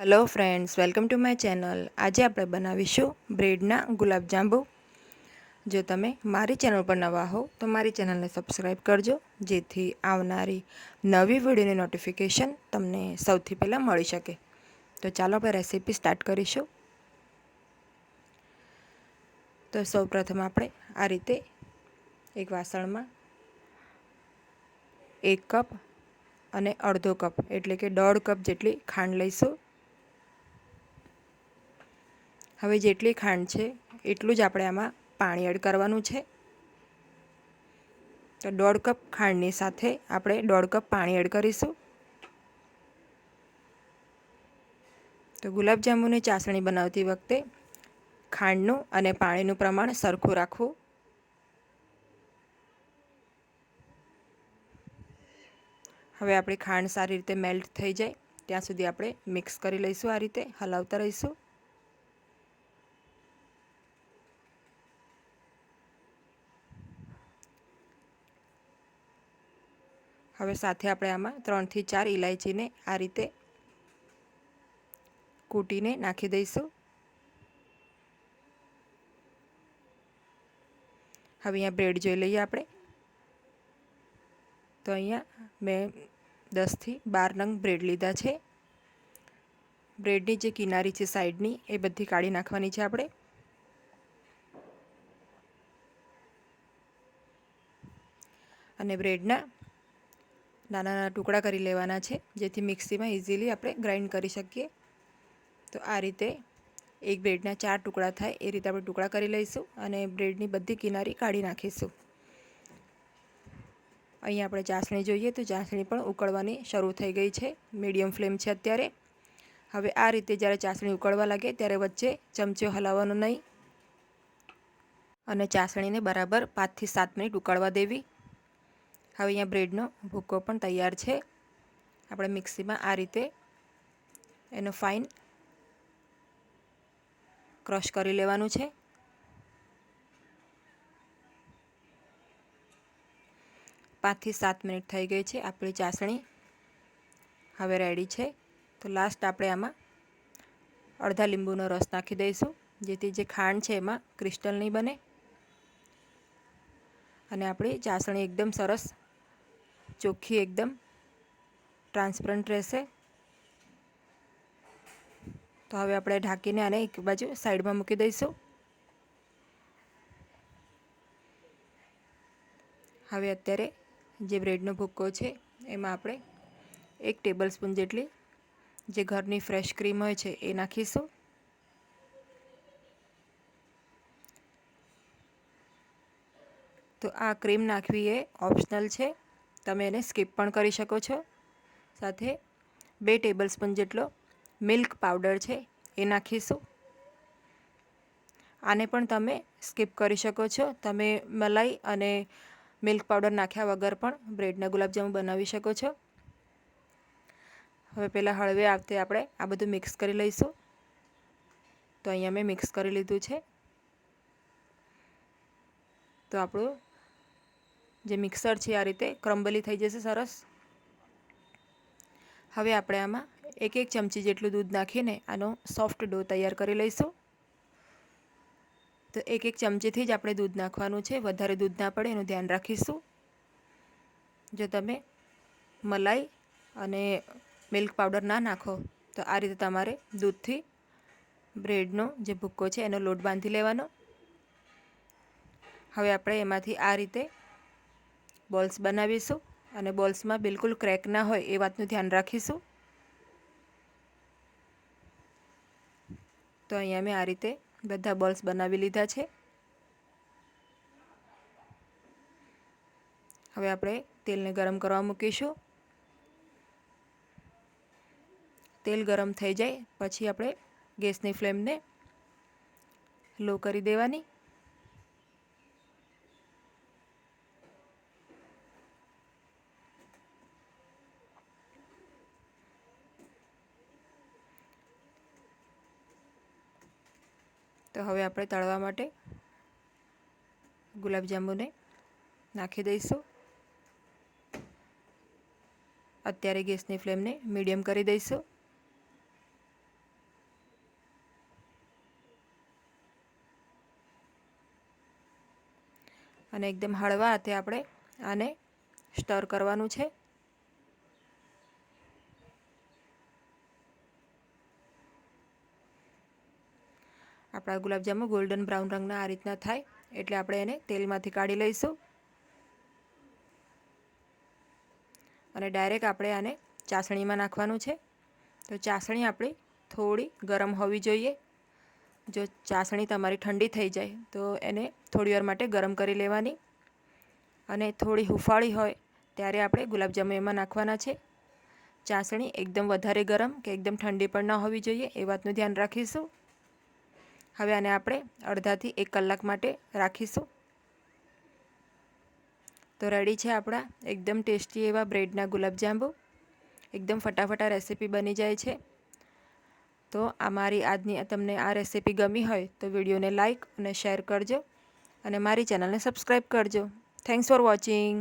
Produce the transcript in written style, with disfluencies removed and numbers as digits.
Hello friends, welcome to my channel. આજે આપણે બનાવીશું બ્રેડના ગુલાબજાંબુ। જો તમે મારી ચેનલ પર નવા હો તો મારી ચેનલને સબસ્ક્રાઈબ કરજો, જેથી આવનારી નવી વિડીયોની નોટિફિકેશન તમને સૌથી પહેલાં મળી શકે। તો ચાલો આપણે રેસીપી સ્ટાર્ટ કરીશું। તો સૌપ્રથમ આપણે આ રીતે એક વાસણમાં 1 કપ અને અડધો કપ એટલે કે 1.5 કપ જેટલી ખાંડ લઈશું। હવે જેટલી ખાંડ છે એટલું જ આપણે આમાં પાણી એડ કરવાનું છે। તો 1.5 કપ ખાંડની સાથે આપણે 1.5 કપ પાણી એડ કરીશું। તો ગુલાબજાંબુની ચાસણી બનાવતી વખતે ખાંડનું અને પાણીનું પ્રમાણ સરખું રાખવું। હવે આપણી ખાંડ સારી રીતે મેલ્ટ થઈ જાય ત્યાં સુધી આપણે મિક્સ કરી લઈશું। આ રીતે હલાવતા રહીશું। હવે સાથે આપણે આમાં 3 થી 4 ઇલાયચીને આ રીતે કૂટીને નાખી દઈશું। હવે અહીંયા બ્રેડ જોઈ લઈએ આપણે। તો અહીંયા મેં 10 થી 12 નંગ બ્રેડ લીધા છે। બ્રેડની જે કિનારી છે સાઈડની એ બધી કાઢી નાખવાની છે આપણે। અને બ્રેડના નાના નાના ટુકડા કરી લેવાના છે, જેથી મિક્સીમાં ઇઝીલી આપણે ગ્રાઇન્ડ કરી શકીએ। તો આ રીતે એક બ્રેડના 4 ટુકડા થાય એ રીતે આપણે ટુકડા કરી લઈશું અને બ્રેડની બધી કિનારી કાઢી નાખીશું। અહીં આપણે ચાસણી જોઈએ તો ચાસણી પણ ઉકળવાની શરૂ થઈ ગઈ છે, મીડિયમ ફ્લેમ છે અત્યારે। હવે આ રીતે જ્યારે ચાસણી ઉકળવા લાગે ત્યારે વચ્ચે ચમચો હલાવવાનો નહીં અને ચાસણીને બરાબર 5 થી 7 મિનિટ ઉકળવા દેવી। હવે અહીંયા બ્રેડનો ભૂકો પણ તૈયાર છે। આપણે મિક્સીમાં આ રીતે એનો ફાઇન ક્રશ કરી લેવાનું છે। પાંચ થી 7 મિનિટ થઈ ગઈ છે, આપણી ચાસણી હવે રેડી છે। તો લાસ્ટ આપણે આમાં અડધા લીંબુનો રસ નાખી દઈશું, જેથી જે ખાંડ છે એમાં ક્રિસ્ટલ નહીં બને અને આપણી ચાસણી એકદમ સરસ ચોખ્ખી એકદમ ટ્રાન્સપરન્ટ રહેશે। તો હવે આપણે ઢાંકીને આને એક બાજુ સાઈડમાં મૂકી દઈશું। હવે અત્યારે જે બ્રેડનો ભૂક્કો છે એમાં આપણે 1 ટેબલ સ્પૂન જેટલી જે ઘરની ફ્રેશ ક્રીમ હોય છે એ નાખીશું। તો આ ક્રીમ નાખવી એ ઓપ્શનલ છે, તમે એને સ્કીપ પણ કરી શકો છો। સાથે 2 ટેબલ સ્પૂન જેટલો મિલ્ક પાવડર છે એ નાખીશું। આને પણ તમે સ્કીપ કરી શકો છો, તમે મલાઈ અને મિલ્ક પાવડર નાખ્યા વગર પણ બ્રેડના ગુલાબજાંબુ બનાવી શકો છો। હવે પહેલાં હળવે આવતે આપણે આ બધું મિક્સ કરી લઈશું। તો અહીંયા મેં મિક્સ કરી લીધું છે। તો આપણું જે મિક્સર છે આ રીતે ક્રમ્બલી થઈ જશે સરસ। હવે આપણે આમાં 1 ચમચી જેટલું દૂધ નાખીને આનો સોફ્ટ ડો તૈયાર કરી લઈશું। તો 1 ચમચીથી જ આપણે દૂધ નાખવાનું છે, વધારે દૂધ ના પડે એનું ધ્યાન રાખીશું। જો તમે મલાઈ અને મિલ્ક પાવડર ના નાખો તો આ રીતે તમારે દૂધથી બ્રેડનો જે ભૂક્કો છે એનો લોટ બાંધી લેવાનો। હવે આપણે એમાંથી આ રીતે બોલ્સ બનાવીશું અને બોલ્સમાં બિલકુલ ક્રેક ના હોય એ વાતનું ધ્યાન રાખીશું। તો અહીંયા મેં આ રીતે બધા બોલ્સ બનાવી લીધા છે। હવે આપણે તેલને ગરમ કરવા મૂકીશું। તેલ ગરમ થઈ જાય પછી આપણે ગેસની ફ્લેમને લો કરી દેવાની। તો હવે આપણે તળવા માટે ગુલાબજાંબુને નાખી દઈશું। અત્યારે ગેસની ફ્લેમને મીડિયમ કરી દઈશું। અને એકદમ હળવા હાથે આપણે આને સ્ટર કરવાનું છે. આપણા ગુલાબજાંબુ ગોલ્ડન બ્રાઉન રંગના આ રીતના થાય એટલે આપણે એને તેલમાંથી કાઢી લઈશું અને ડાયરેક્ટ આપણે આને ચાસણીમાં નાખવાનું છે. તો ચાસણી આપણી થોડી ગરમ હોવી જોઈએ. જો ચાસણી તમારી ઠંડી થઈ જાય તો એને થોડી વાર માટે ગરમ કરી લેવાની અને થોડી હુંફાળી હોય ત્યારે આપણે ગુલાબજાંબુ એમાં નાખવાના છે. ચાસણી એકદમ વધારે ગરમ કે એકદમ ઠંડી પણ ન હોવી જોઈએ એ વાતનું ધ્યાન રાખીશું. હવે આને આપણે અડધાથી 1 કલાક માટે રાખીશું. તો રેડી છે આપણા એકદમ ટેસ્ટી એવા બ્રેડના ગુલાબજાંબુ. એકદમ ફટાફટ આ રેસીપી બની જાય છે. તો મારી આજની તમને આ રેસીપી ગમી હોય તો વિડીયોને લાઈક અને શેર કરજો અને મારી ચેનલને સબસ્ક્રાઈબ કરજો. Thanks for watching.